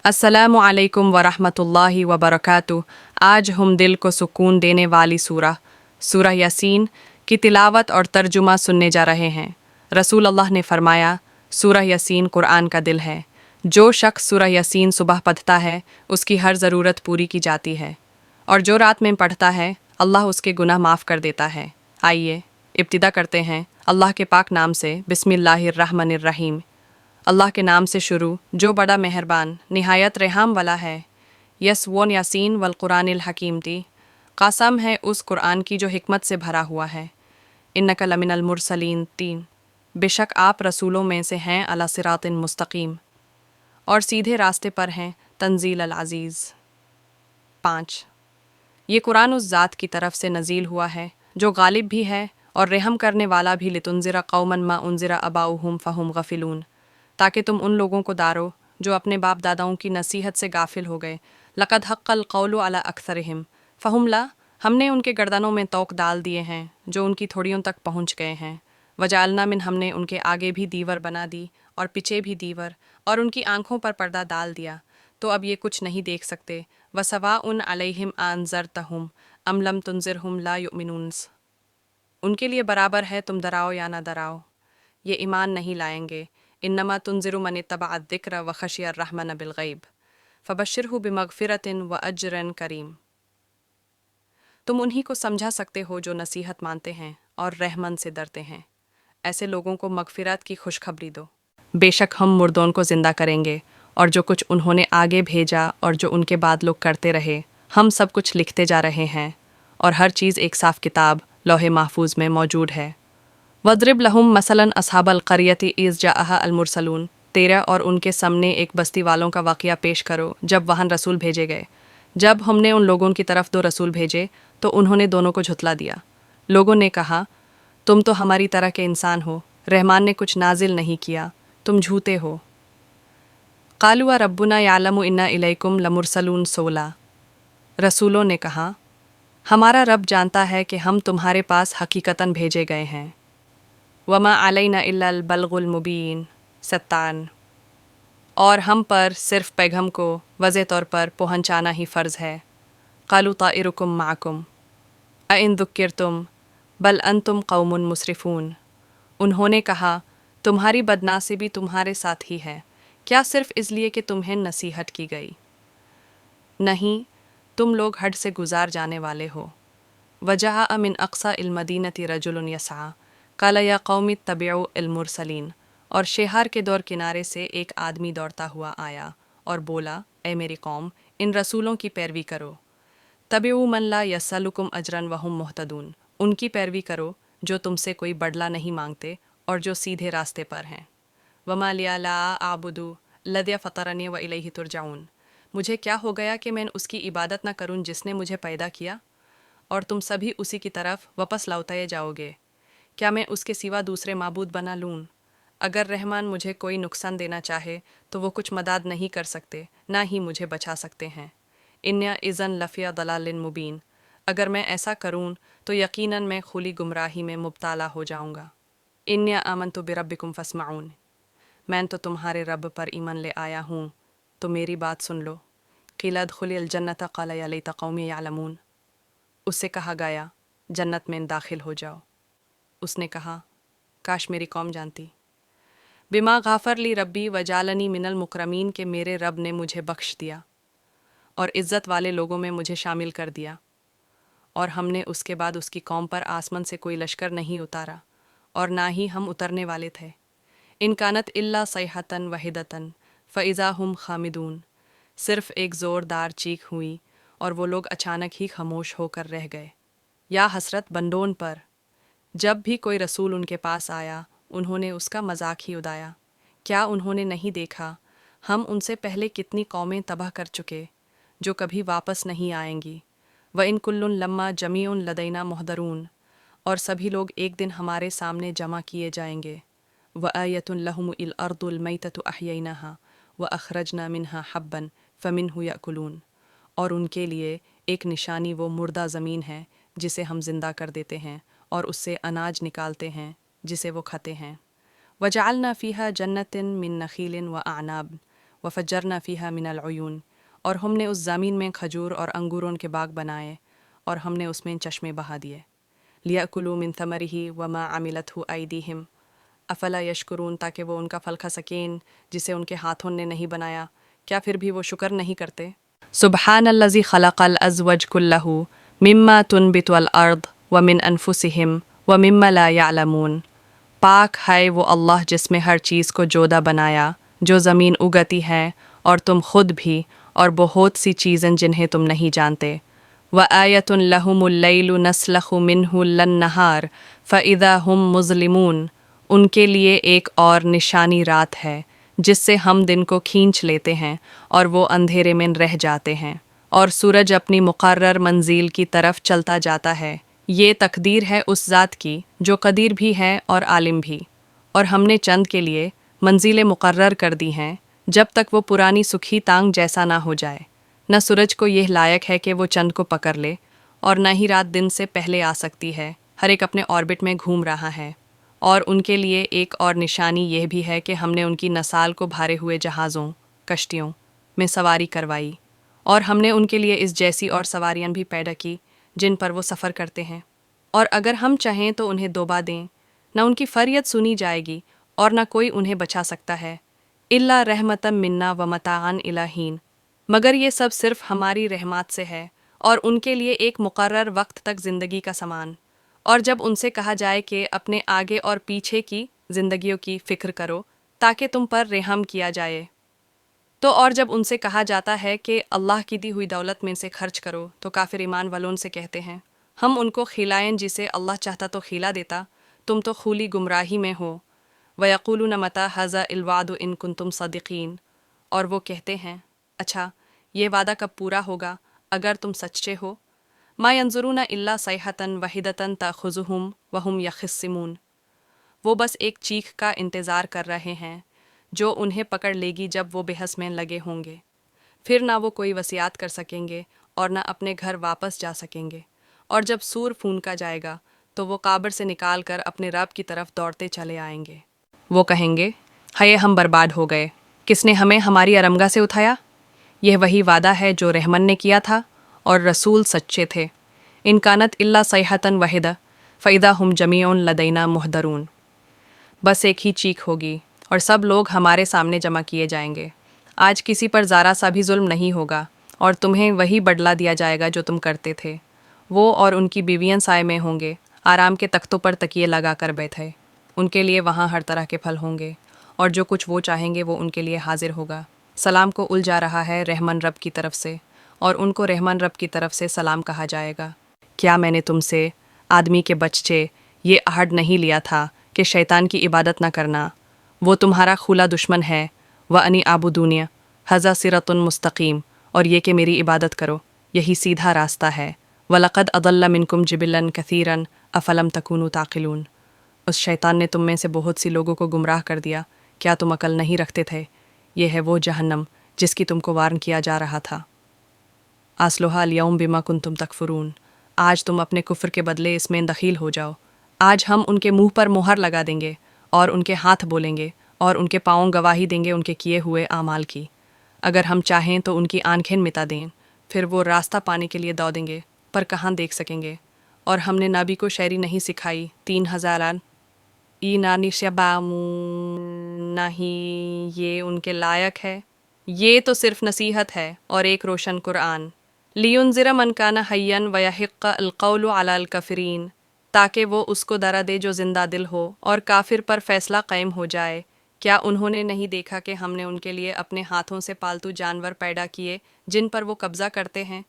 अस्सलामु अलैकुम वरहमतुल्लाहि वबरकातुह। आज हम दिल को सुकून देने वाली सूरह यासीन की तिलावत और तर्जुमा सुनने जा रहे हैं। रसूल अल्लाह ने फरमाया, सूरह यासीन कुरान का दिल है। जो शख्स सूरह यासीन सुबह पढ़ता है उसकी हर ज़रूरत पूरी की जाती है, और जो रात में पढ़ता है अल्लाह उसके गुनाह माफ़ कर देता है। आइए इब्तिदा करते हैं अल्लाह के पाक नाम से। बिस्मिल्लाहिर्रहमानिर्रहीम। अल्लाह के नाम से शुरू जो बड़ा मेहरबान निहायत रहम वाला है। यस वोन यासीन वल कुरानिल हकीम ती, कसम है उस कुरान की जो हिकमत से भरा हुआ है। इन्नका लमिनल मुरसलीन 3, बेशक आप रसूलों में से हैं अला सिरातिन मुस्तकीम, और सीधे रास्ते पर हैं। तंजील अल अज़ीज़ 5, ये कुरान उस ज़ात की तरफ से नज़ील हुआ है जो गालिब भी है और रहम करने वाला भी। लितुनज़िरा कौमन मा उनज़िरा अबाउहुम फ़हुम गफ़िलून, ताकि तुम उन लोगों को दारो जो अपने बाप दादाओं की नसीहत से गाफिल हो गए। लक़द हक़्क़ल क़ौलु अला अक्सरिहिम फ़हुम ला, हमने उनके गर्दनों में तोक डाल दिए हैं जो उनकी थोड़ियों तक पहुँच गए हैं। वजालना मिन, हमने उनके आगे भी दीवर बना दी और पीछे भी दीवर, और उनकी आँखों पर पर्दा डाल दिया, तो अब ये कुछ नहीं देख सकते। वसवाउन अलैहिम अनज़रतहुम अम लम तुनज़िरहुम ला युमिनून, उनके लिए बराबर है तुम डराओ या ना डराओ, ये ईमान नहीं लाएंगे। इन्नमा तुनज़िरु मन इत्तबअ ज़िक्र व खशियर रहमान बिलग़ैब फ़बश्शिरहु बिमग़फ़िरतिन व अज्रन करीम। तुम उन्हीं को समझा सकते हो जो नसीहत मानते हैं और रहमन से डरते हैं। ऐसे लोगों को मग़फ़िरत की खुशखबरी दो। बेशक हम मुर्दों को ज़िंदा करेंगे, और जो कुछ उन्होंने आगे भेजा और जो उनके बाद लोग करते रहे, हम सब कुछ लिखते जा रहे हैं, और हर चीज़ एक साफ़ किताब लौहे महफूज में मौजूद है। वद्रिब लहुम मसलन अस्हाबल क़रियति इज़ जाअहा अल मुरसलून 13, और उनके सामने एक बस्ती वालों का वाक़या पेश करो जब वहाँ रसूल भेजे गए। जब हमने उन लोगों की तरफ 2 रसूल भेजे तो उन्होंने दोनों को झुतला दिया। लोगों ने कहा, तुम तो हमारी तरह के इंसान हो, रहमान ने कुछ नाजिल नहीं किया, तुम झूठे हो। क़ालू रब्बुना यालमु इन्ना इलैकुम लमुरसलून 16, रसूलों ने कहा, हमारा रब जानता है कि हम तुम्हारे पास हकीकतन भेजे गए हैं। वमा अलैना इल्लल बल्गुल मुबीन 57, और हम पर सिर्फ पैगम को वज़े तौर पर पहुँचाना ही फ़र्ज़ है। क़ालू ताइरुकुम माकुम अइन दुक्किरतुम बल अंतुम कौमुन मुसरिफ़ून, उन्होंने कहा, तुम्हारी बदनासीबी तुम्हारे साथ ही है, क्या सिर्फ इसलिए कि तुम्हें नसीहत की गई? नहीं, तुम लोग हद से गुजार जाने वाले हो। वजह मिन अक़सा इल मदीनति रजुलुन यसा क़ाल या कौमी तबिउ इल मुरसलीन, और शेहार के दौर किनारे से एक आदमी दौड़ता हुआ आया और बोला, ए मेरी कौम, इन रसूलों की पैरवी करो। तबिउ मन ला यसलुकुम अजरन वहुम मुहतदून, उनकी पैरवी करो जो तुमसे कोई बदला नहीं मांगते और जो सीधे रास्ते पर हैं। वमा लिया ला आबुदु लद्या फ़तरनी व इलैहि तुरजाऊन, मुझे क्या हो गया कि मैं उसकी इबादत न करूं जिसने मुझे पैदा किया, और तुम सभी उसी की तरफ वापस लौटाए जाओगे। क्या मैं उसके सिवा दूसरे माबूद बना लूँ? अगर रहमान मुझे कोई नुकसान देना चाहे तो वो कुछ मदद नहीं कर सकते, ना ही मुझे बचा सकते हैं। इन्या इज़न लफ़िया दलालिन मुबीन, अगर मैं ऐसा करूँ तो यकीनन मैं खुली गुमराही में मुब्तला हो जाऊँगा। इन्या आमनतु बिरब्बिकुम फ़स्माऊन, मैं तो तुम्हारे रब पर ईमान ले आया हूँ, तो मेरी बात सुन लो। क़ील उद्ख़ुलिल जन्नत क़ाल या लैता क़ौमी यअलमून, उससे कहा गया, जन्नत में दाखिल हो जाओ। उसने कहा, काश मेरी कौम जानती। बिमा गाफ़र ली रब्बी वजालनी मिनल मुकरमीन, के मेरे रब ने मुझे बख्श दिया और इज़्ज़त वाले लोगों में मुझे शामिल कर दिया। और हमने उसके बाद उसकी कौम पर आसमान से कोई लश्कर नहीं उतारा, और ना ही हम उतरने वाले थे। इन कानत इल्ला सैहतन वहिदतन फ़इज़ा हुम खामिदून, सिर्फ़ एक ज़ोरदार चीख हुई और वो लोग अचानक ही खामोश होकर रह गए। या हसरत बंदों पर, जब भी कोई रसूल उनके पास आया उन्होंने उसका मजाक ही उड़ाया। क्या उन्होंने नहीं देखा हम उनसे पहले कितनी कौमें तबाह कर चुके जो कभी वापस नहीं आएंगी। व इन कुल्लुन लम्मा जमीउन लदैना मुहदरून, और सभी लोग एक दिन हमारे सामने जमा किए जाएंगे। व आयतुन लहुम इल अर्दुल मैततु अहयैनाहा व अखरजना मिन्हा हब्बन फ़मिन्हु याकुलून, और उनके लिए एक निशानी वो मुर्दा ज़मीन है जिसे हम ज़िंदा कर देते हैं और उससे अनाज निकालते हैं जिसे वो खाते हैं। वजअलना फ़ीहा जन्नतिन मिन नखीलिन व अनाब वफ़ज्जरना फ़ीहा मिनल उयून, और हमने उस ज़मीन में खजूर और अंगूरों के बाग बनाए और हमने उसमें चश्मे बहा दिए। लियाकुलू मिन थमरिही वमा अमिलतहु ऐदीहिम अफला यशकुरून, ताकि वो उनका फल खा सकें जिसे उनके हाथों ने नहीं बनाया, क्या फिर भी वो शुक्र नहीं करते। सुब्हानल्लज़ी खलक़ल अज़वज कुल्लहु मिम्मा तुनबितुल अर्द व मिन अनफुसिहिम व मिम्मा ला यअलमून। पाक है वो अल्लाह जिसमें हर चीज़ को जोदा बनाया, जो ज़मीन उगती है और तुम खुद भी, और बहुत सी चीज़ें जिन्हें तुम नहीं जानते। व आयतुन लहुमुल लैलु नस्लखु मिन्हु लन्नहार फ़इज़ा हुम मुज़लिमून। उनके लिए एक और निशानी रात है जिससे हम दिन को खींच लेते हैं और वो अंधेरे में रह जाते हैं, और सूरज अपनी मुकर्रर मंजिल की तरफ चलता जाता है। ये तकदीर है उस ज़ात की जो कदीर भी है और आलिम भी। और हमने चंद के लिए मंजिलें मुकर्रर कर दी हैं जब तक वो पुरानी सुखी तांग जैसा ना हो जाए। न सूरज को यह लायक है कि वो चंद को पकड़ ले, और न ही रात दिन से पहले आ सकती है। हर एक अपने ऑर्बिट में घूम रहा है। और उनके लिए एक और निशानी यह भी है कि हमने उनकी नसाल को भारे हुए जहाज़ों, कश्तियों में सवारी करवाई, और हमने उनके लिए इस जैसी और सवारियां भी पैदा की जिन पर वो सफ़र करते हैं। और अगर हम चाहें तो उन्हें दोबा दें, न उनकी फरियत सुनी जाएगी और न कोई उन्हें बचा सकता है, इल्ला रहमतम मिन्ना व मताअन इलाहीन, मगर ये सब सिर्फ हमारी रहमत से है और उनके लिए एक मुकर्रर वक्त तक ज़िंदगी का सामान। और जब उनसे कहा जाए कि अपने आगे और पीछे की ज़िंदगियों की फ़िक्र करो ताकि तुम पर रहम किया जाए, तो और जब उनसे कहा जाता है कि अल्लाह की दी हुई दौलत में से खर्च करो, तो काफिर ईमान वालों से कहते हैं हम उनको खिलाएं जिसे अल्लाह चाहता तो खिला देता, तुम तो खुली गुमराही में हो। वयक़ूलून मता हज़ा इल्वादु इन कुंतुम सदिकीन, और वो कहते हैं अच्छा ये वादा कब पूरा होगा अगर तुम सच्चे हो। मा यंजुरून इल्ला सैहतन वहिदतन तख़ुज़ुहुम वहुम यखिस्सिमून, वो बस एक चीख का इंतज़ार कर रहे हैं जो उन्हें पकड़ लेगी जब वो बेहस में लगे होंगे। फिर ना वो कोई वसियत कर सकेंगे और ना अपने घर वापस जा सकेंगे, और जब सूर फूंका जाएगा तो वो काबर से निकाल कर अपने रब की तरफ दौड़ते चले आएंगे। वो कहेंगे हाय हम बर्बाद हो गए, किसने हमें हमारी अरमगा से उठाया। यह वही वादा है जो रहमन ने किया था और रसूल सच्चे थे। इन कानत इल्ला सैहतन वहिदा फ़इदा हम जमीउन लदैना मुहदरून, बस एक ही चीख होगी और सब लोग हमारे सामने जमा किए जाएंगे। आज किसी पर ज़रा सा भी जुल्म नहीं होगा और तुम्हें वही बदला दिया जाएगा जो तुम करते थे। वो और उनकी बीवियां साए में होंगे, आराम के तख्तों पर तकिए लगा कर बैठे। उनके लिए वहाँ हर तरह के फल होंगे और जो कुछ वो चाहेंगे वो उनके लिए हाजिर होगा। सलाम को उलझा रहा है रहमन रब की तरफ से, और उनको रहमन रब की तरफ से सलाम कहा जाएगा। क्या मैंने तुमसे आदमी के बच्चे ये अहद नहीं लिया था कि शैतान की इबादत न करना, वो तुम्हारा खुला दुश्मन है। व अनी आबुदूनिया हज़ा सिरतुन मुस्तकीम, और ये कि मेरी इबादत करो, यही सीधा रास्ता है। वलक़द अदल्ला मिनकुम जिबिलन कसीरन अफलम तकूनु ताक़िलून, उस शैतान ने तुम में से बहुत सी लोगों को गुमराह कर दिया, क्या तुम अकल नहीं रखते थे। ये है वो जहन्नम जिसकी तुमको वार्न किया जा रहा था। आस्लुहा अल-यौम बिमा कुंतुम तकफुरून, आज तुम अपने कुफ्र के बदले इसमें दखील हो जाओ। आज हम उनके मुंह पर मोहर लगा देंगे और उनके हाथ बोलेंगे और उनके पाँव गवाही देंगे उनके किए हुए आमाल की। अगर हम चाहें तो उनकी आंखें मिटा दें, फिर वो रास्ता पाने के लिए दौड़ेंगे पर कहाँ देख सकेंगे। और हमने नबी को शायरी नहीं सिखाई 3000 ई नानी शबामू, नहीं ये उनके लायक है। ये तो सिर्फ नसीहत है और एक रोशन कुरान। लियुनज़िरा मन काना हय्यन व यहिक्का अलक़ौलु अला अलकाफ़िरीन, ताकि वो उसको डरा दे जो जिंदा दिल हो और काफिर पर फैसला कायम हो जाए। क्या उन्होंने नहीं देखा कि हमने उनके लिए अपने हाथों से पालतू जानवर पैदा किए जिन पर वो कब्ज़ा करते हैं,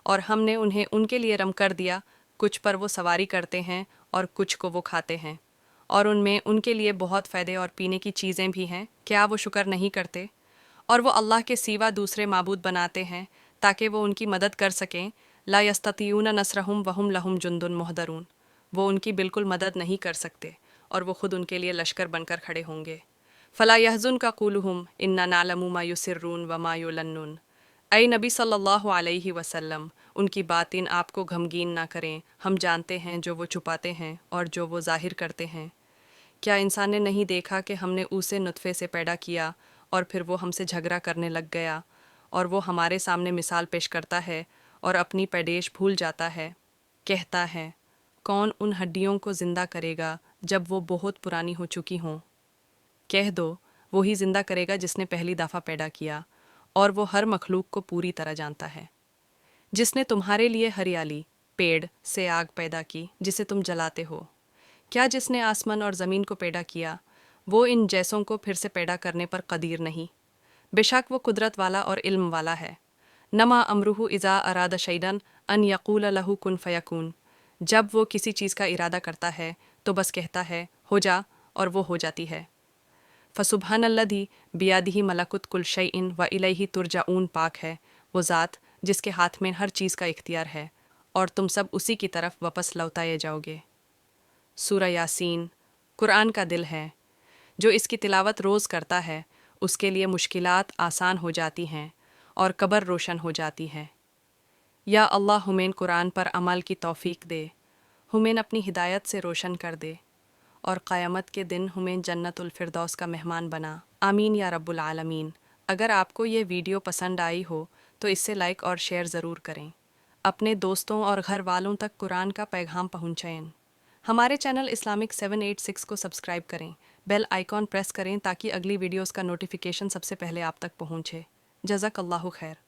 और हमने उन्हें उनके लिए रम कर दिया, कुछ पर वो सवारी करते हैं और कुछ को वो खाते हैं, और उनमें उनके लिए बहुत फ़ायदे और पीने की चीज़ें भी हैं। क्या वो शुक्र नहीं करते। और वो अल्लाह के सिवा दूसरे माबूद बनाते हैं ताकि वो उनकी मदद कर सकें। ला यस्ततीयून नसरहुम वहुम लहुम जुंदुन मुहदरून, वो उनकी बिल्कुल मदद नहीं कर सकते और वो खुद उनके लिए लश्कर बनकर खड़े होंगे। फ़ला यहज़ुन का क़ूलुहुम इन्ना नालमु मा युसिर्रून व मा युलन्नुन, ऐ नबी सल्लल्लाहु अलैहि वसल्लम, उनकी बातिन आपको गमगीन ना करें, हम जानते हैं जो वो छुपाते हैं और जो वो ज़ाहिर करते हैं। क्या इंसान ने नहीं देखा कि हमने उसे नुत्फ़े से पैदा किया اور پھر وہ ہم سے جھگڑا کرنے لگ گیا اور وہ ہمارے سامنے مثال پیش کرتا ہے اور اپنی پیدائش بھول جاتا ہے۔ کہتا ہے، کون ان ہڈیوں کو زندہ کرے گا جب وہ بہت پرانی ہو چکی ہوں؟ کہہ دو، وہی زندہ کرے گا جس نے پہلی دفعہ پیدا کیا، اور وہ ہر مخلوق کو پوری طرح جانتا ہے۔ جس نے تمہارے لیے ہریالی، پیڑ سے آگ پیدا کی جسے تم جلاتے ہو، کیا جس نے آسمان اور زمین کو پیدا کیا وہ ان جیسوں کو پھر سے پیدا کرنے پر قدیر نہیں؟ بے شک وہ قدرت والا اور علم والا ہے۔ نما امرہ اذا اراد شیئا ان یقول لہ کن فیکون، جب وہ کسی چیز کا ارادہ کرتا ہے تو بس کہتا ہے ہو جا، اور وہ ہو جاتی ہے۔ فسبحان الذی بیدہ ملکوت کل شیء والیہ ترجعون، پاک ہے وہ ذات جس کے ہاتھ میں ہر چیز کا اختیار ہے اور تم سب اسی کی طرف واپس لوٹائے جاؤ گے۔ سورہ یاسین قرآن کا دل ہے۔ جو اس کی تلاوت روز کرتا ہے اس کے لیے مشکلات آسان ہو جاتی ہیں اور قبر روشن ہو جاتی ہے۔ یا اللہ ہمیں قرآن پر عمل کی توفیق دے، ہمیں اپنی ہدایت سے روشن کر دے، اور قیامت کے دن ہمیں جنت الفردوس کا مہمان بنا، آمین یا رب العالمین۔ اگر آپ کو یہ ویڈیو پسند آئی ہو تو اس سے لائک اور شیئر ضرور کریں، اپنے دوستوں اور گھر والوں تک قرآن کا پیغام پہنچائیں۔ ہمارے چینل اسلامک 786 کو سبسکرائب کریں، بیل آئیکن پریس کریں تاکہ اگلی ویڈیوز کا نوٹیفیکیشن سب سے پہلے آپ تک پہنچے۔ جزاک اللہ خیر۔